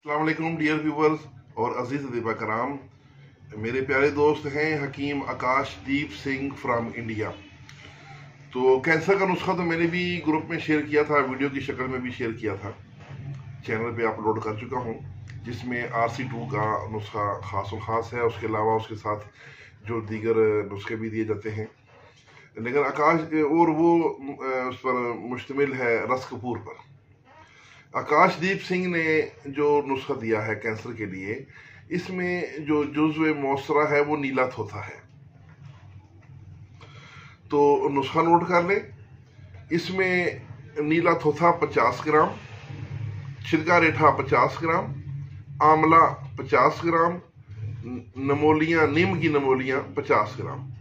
अस्सलाम वालेकुम dear viewers और अजीज दीबा कराम। मेरे प्यारे दोस्त हैं हकीम आकाशदीप सिंह फ्रॉम इंडिया। तो कैंसर का नुस्खा तो मैंने भी ग्रुप में शेयर किया था, वीडियो की शक्ल में भी शेयर किया था, चैनल पे अपलोड कर चुका हूँ, जिसमें RC2 का नुस्खा खास और ख़ास है। उसके अलावा उसके साथ जो दीगर नुस्खे भी दिए जाते हैं, लेकिन आकाश और वो उस पर मुश्तमिल है रस कपूर पर। आकाशदीप सिंह ने जो नुस्खा दिया है कैंसर के लिए, इसमें जो जुज़्व मौसरा है वो नीला थोथा है। तो नुस्खा नोट कर ले। इसमें नीला थोथा 50 ग्राम, छिलका रेठा 50 ग्राम, आंवला 50 ग्राम, नमोलियाँ, नीम की नमोलियाँ 50 ग्राम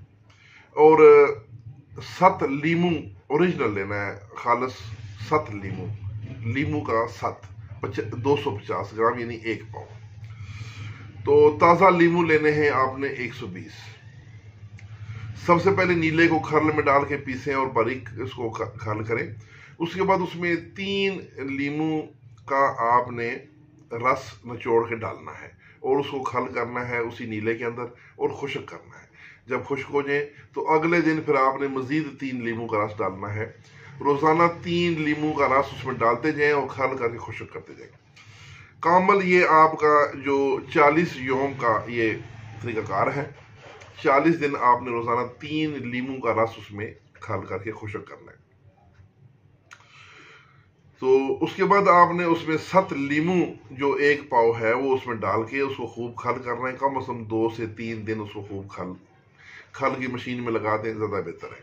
और 7 लीमू ओरिजिनल लेना है, खालस 7 लीमू का 250 ग्राम यानी 1 पाव। तो ताज़ा लीमू लेने हैं आपने 120। सबसे पहले नीले को खर्ल में डाल के पीसें और बारीक इसको खर्ल करें। उसके बाद उसमें 3 लीमू का आपने रस निचोड़ के डालना है और उसको खर्ल करना है उसी नीले के अंदर और खुश्क करना है। जब खुश्क हो जाए तो अगले दिन फिर आपने मजीद 3 लीमू का रस डालना है। रोजाना 3 लीमू का रस उसमें डालते जाएं और खर्ल करके खुश्क करते जाएं। कामल ये आपका जो 40 यौम का ये तरीकाकार है। 40 दिन आपने रोजाना 3 लीमू का रस उसमें खर्ल करके खुश्क करना है। तो उसके बाद आपने उसमें 7 लीमू जो 1 पाव है वो उसमें डाल के उसको खूब खर्ल करना है। कम से कम 2 से 3 दिन उसको खूब खल की मशीन में लगा दें, ज्यादा बेहतर है।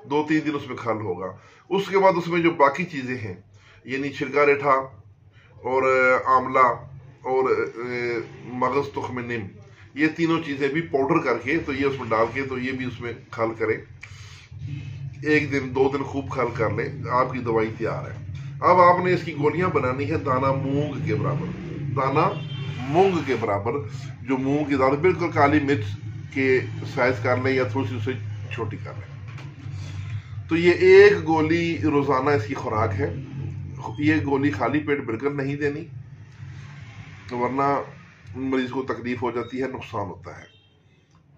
2-3 दिन उसमें खल होगा। उसके बाद उसमें जो बाकी चीजें हैं यानी छिलका रेठा और आंवला और मगज तुख्म नीम, ये तीनों चीजें भी पाउडर करके तो ये उसमें डाल के तो ये भी उसमें खल करें। 1 दिन 2 दिन खूब खल कर ले, आपकी दवाई तैयार है। अब आपने इसकी गोलियां बनानी है दाना मूंग के बराबर, दाना मूंग के बराबर। जो मूंग की दाल बिल्कुल काली मिर्च के साइज कर लें या थोड़ी सी उसे छोटी कर लें। तो ये 1 गोली रोजाना इसकी खुराक है। ये गोली खाली पेट बिल्कुल नहीं देनी, वरना मरीज को तकलीफ हो जाती है, नुकसान होता है।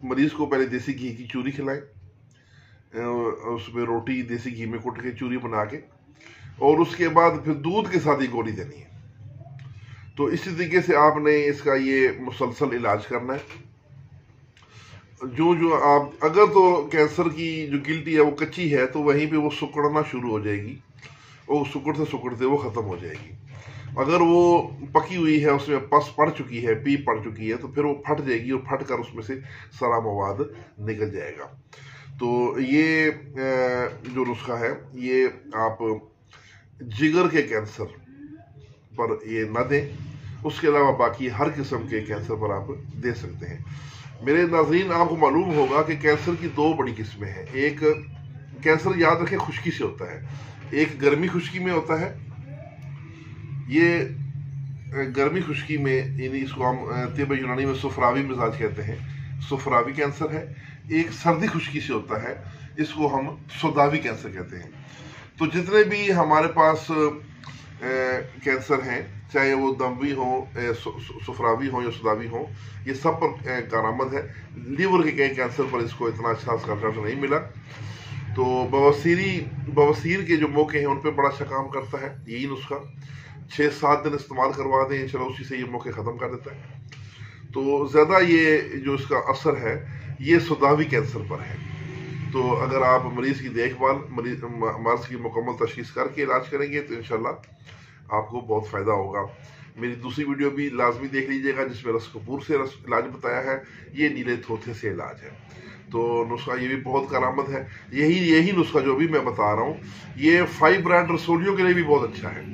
मरीज को पहले देसी घी की चूरी खिलाएं, उसमें रोटी देसी घी में कुट के चूरी बना के, और उसके बाद फिर दूध के साथ ही गोली देनी है। तो इसी तरीके से आपने इसका ये मुसलसल इलाज करना है। जो आप अगर तो कैंसर की जो गिल्टी है वो कच्ची है तो वहीं पे वो सुकड़ना शुरू हो जाएगी और सुकड़ते वो खत्म हो जाएगी। अगर वो पकी हुई है, उसमें पस पड़ चुकी है, पीप पड़ चुकी है, तो फिर वो फट जाएगी और फट कर उसमें से सारा मवाद निकल जाएगा। तो ये जो नुस्खा है ये आप जिगर के कैंसर पर ये न दें। उसके अलावा बाकी हर किस्म के कैंसर पर आप दे सकते हैं। मेरे नाज़रीन, आपको मालूम होगा कि कैंसर की 2 बड़ी किस्में हैं। एक कैंसर याद रखें खुश्की से होता है, एक गर्मी खुश्की में होता है। ये गर्मी खुश्की में यानी इसको हम तिब यूनानी में सुफरावी मिजाज कहते हैं, सुफरावी कैंसर है। एक सर्दी खुश्की से होता है, इसको हम सौदावी कैंसर कहते हैं। तो जितने भी हमारे पास कैंसर हैं, चाहे वो दमवी हो, सुफरावी हो या सौदावी हो, ये सब पर कारामद है। लीवर के कई कैंसर पर इसको इतना अच्छा रिजल्ट नहीं मिला। तो बवासीर के जो मौके हैं उन पर बड़ा अच्छा काम करता है यही नुस्खा। 6-7 दिन इस्तेमाल करवा दें, चलो उसी से ये मौके ख़त्म कर देता है। तो ज़्यादा ये जो इसका असर है ये सौदावी कैंसर पर है। तो अगर आप मरीज़ की देखभाल, मर्ज़ की मुकम्मल तशख़ीस करके इलाज करेंगे तो इंशाल्लाह आपको बहुत फ़ायदा होगा। मेरी दूसरी वीडियो भी लाजमी देख लीजिएगा जिसमें रस कपूर से इलाज बताया है, ये नीले थोथे से इलाज है। तो नुस्खा ये भी बहुत करामत है। यही नुस्खा जो भी मैं बता रहा हूँ ये फाइब्राइड रसोलियों के लिए भी बहुत अच्छा है।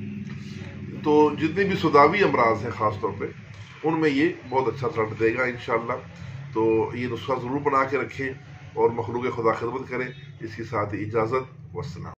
तो जितने भी सौदावी अमराज हैं ख़ास तौर पे उनमें ये बहुत अच्छा रिजल्ट देगा इंशाल्लाह। तो ये नुस्खा ज़रूर बना के रखें और मखलूक खुदा खिदमत करें। इसके साथ ही इजाज़त, वस्सलाम।